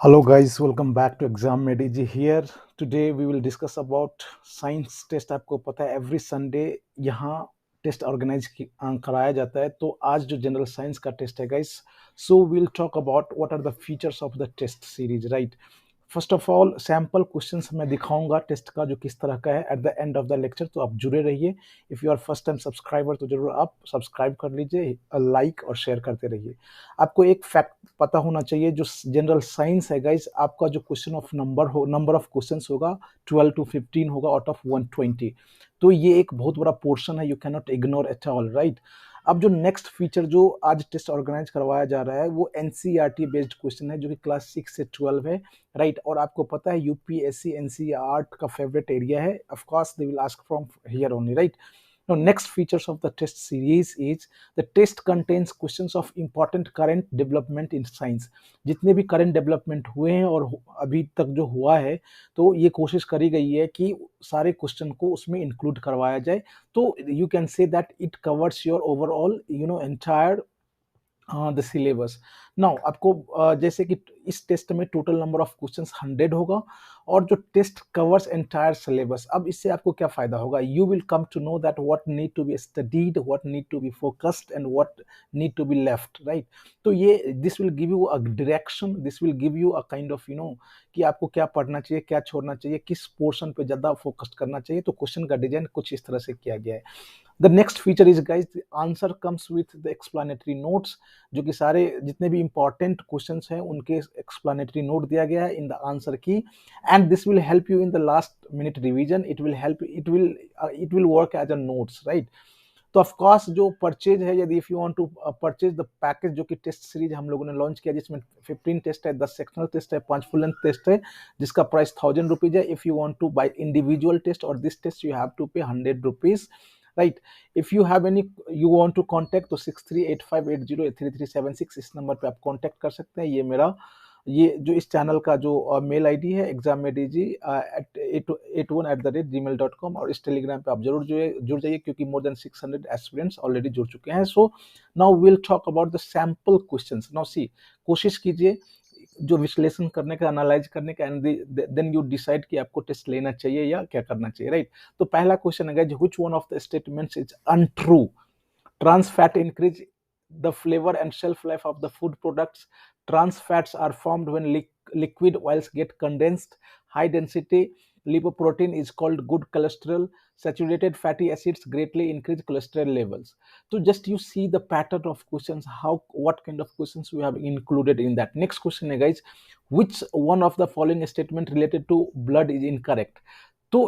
Hello guys, welcome back to Exam Mediji here. Today we will discuss about science test. आपको पता है every Sunday यहाँ test organise कराया जाता है. तो आज जो जनरल साइंस का टेस्ट है guys, so will talk about what are the features of the test series, right. First of all sample questions मैं दिखाऊंगा टेस्ट का जो किस तरह का है at the end of the lecture. तो आप जुड़े रहिए. If you are first time subscriber तो जरूर आप सब्सक्राइब कर लीजिए, लाइक और शेयर करते रहिए. आपको एक फैक्ट पता होना चाहिए, जो जनरल साइंस है गाइस, आपका जो question of number of questions होगा 12 to 15 होगा आउट ऑफ 120. तो ये एक बहुत बड़ा पोर्शन है, you can not ignore at all, right. अब जो नेक्स्ट फीचर जो आज टेस्ट ऑर्गेनाइज करवाया जा रहा है वो एनसीईआरटी बेस्ड क्वेश्चन है, जो कि क्लास 6 से 12 है, राइट. और आपको पता है यूपीएससी एनसीईआरटी का फेवरेट एरिया है. Of course they will ask from here only, right. Now, next features of the test series is the test contains questions of important current development in science. जितने भी current development हुए हैं और अभी तक जो हुआ है, तो ये कोशिश करी गई है कि सारे क्वेश्चन को उसमें इंक्लूड करवाया जाए. तो you can say that it covers your overall entire the syllabus. Now आपको जैसे कि इस टेस्ट में टोटल नंबर ऑफ क्वेश्चंस 100 होगा और जो टेस्ट कवर्स एंटायर सिलेबस. अब इससे आपको क्या फायदा होगा? You will come to know that what need to be studied, what need to be focused and what need to be left, right. तो ये this will give you a direction, this will give you a kind of कि आपको क्या पढ़ना चाहिए, क्या छोड़ना चाहिए, किस पोर्शन पे ज्यादा फोकस करना चाहिए. तो क्वेश्चन का डिजाइन कुछ इस तरह से किया गया है. The next feature is guys answer comes with the explanatory notes, जो कि सारे जितने भी इंपॉर्टेंट क्वेश्चंस हैं उनके एक्सप्लेनेटरी नोट दिया गया है in the answer key. And this will help you in the last minute revision. It will work as a notes, right. तो ऑफ कोर्स जो परचेज है, यदि if you want to purchase the package, जो कि test series हम लोगों ने launch किया जिसमें 15 टेस्ट है, 10 सेक्शनल टेस्ट है, 5 फुल लेंथ टेस्ट है, जिसका प्राइस 1000 रुपीज है. If you want to buy individual test और this test you have to pay 100 rupees, right. If you have any you want to contact तो 6385808336 इस number पे आप contact कर सकते हैं. ये जो इस चैनल का जो मेल आईडी है exammedg@81@gmail.com, और इस टेलीग्राम पे आप जरूर जुड़ जाइए क्योंकि मोर देन 600 एस्पिरेंट्स ऑलरेडी जुड़ चुके हैं. So now will talk about the sample questions. Now see, कोशिश कीजिए जो विश्लेषण करने का, एनालाइज करने का, एंड देन यू डिसाइड कि आपको टेस्ट लेना चाहिए या क्या करना चाहिए, राइट. तो पहला क्वेश्चन है which one of the statements is untrue? Trans fat increase the flavor and shelf life of the food products. Trans fats are formed when liquid oils get condensed. High density lipoprotein is called good cholesterol. Saturated fatty acids greatly increase cholesterol levels. So just you see the pattern of questions, how what kind of questions we have included in that. Next question है guys, which one of the following statement related to blood is incorrect? तो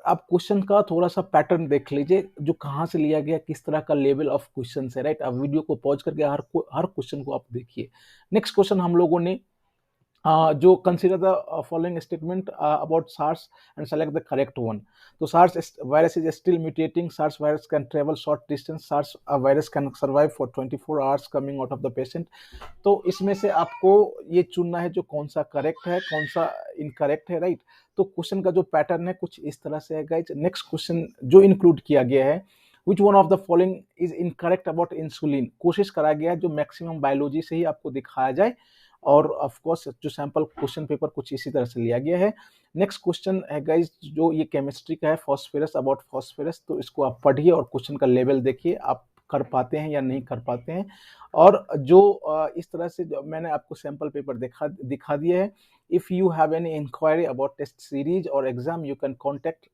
आप question का थोड़ा सा pattern देख लीजिए, जो कहाँ से लिया गया, किस तरह का लेवल ऑफ क्वेश्चन है, राइट. आप वीडियो को पॉज करके हर क्वेश्चन को आप देखिए. नेक्स्ट क्वेश्चन हम लोगों ने जो consider the following statement about SARS and select the correct one. तो SARS virus is still mutating. SARS virus can travel short distance. SARS virus can survive for 24 hours coming out of the patient. तो इसमें से आपको ये चुनना है जो कौन सा करेक्ट है, कौन सा इनकरेक्ट है, राइट. तो क्वेश्चन का जो पैटर्न है कुछ इस तरह से है गाइज. नेक्स्ट क्वेश्चन जो इंक्लूड किया गया है, which one of the following is incorrect about insulin. कोशिश करा गया है जो मैक्सिमम बायोलॉजी से ही आपको दिखाया जाए, और ऑफ कोर्स जो सैंपल क्वेश्चन पेपर कुछ इसी तरह से लिया गया है. नेक्स्ट क्वेश्चन है गाइज जो ये केमिस्ट्री का है, फॉस्फेरस, अबाउट फॉस्फेरस. तो इसको आप पढ़िए और क्वेश्चन का लेवल देखिए, आप कर पाते हैं या नहीं कर पाते हैं. और जो इस तरह से जो मैंने आपको सैंपल पेपर दिखा दिया है. If you have any inquiry about test series और एग्जाम, यू कैन कॉन्टेक्ट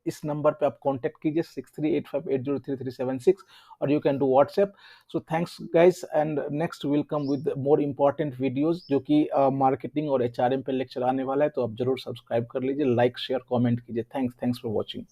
इस नंबर पे आप कांटेक्ट कीजिए 6385803376, और you can do WhatsApp. So thanks guys, and next will come with more important videos जो कि मार्केटिंग और एचआरएम पे लेक्चर आने वाला है. तो आप जरूर सब्सक्राइब कर लीजिए, लाइक शेयर कमेंट कीजिए. Thanks for watching.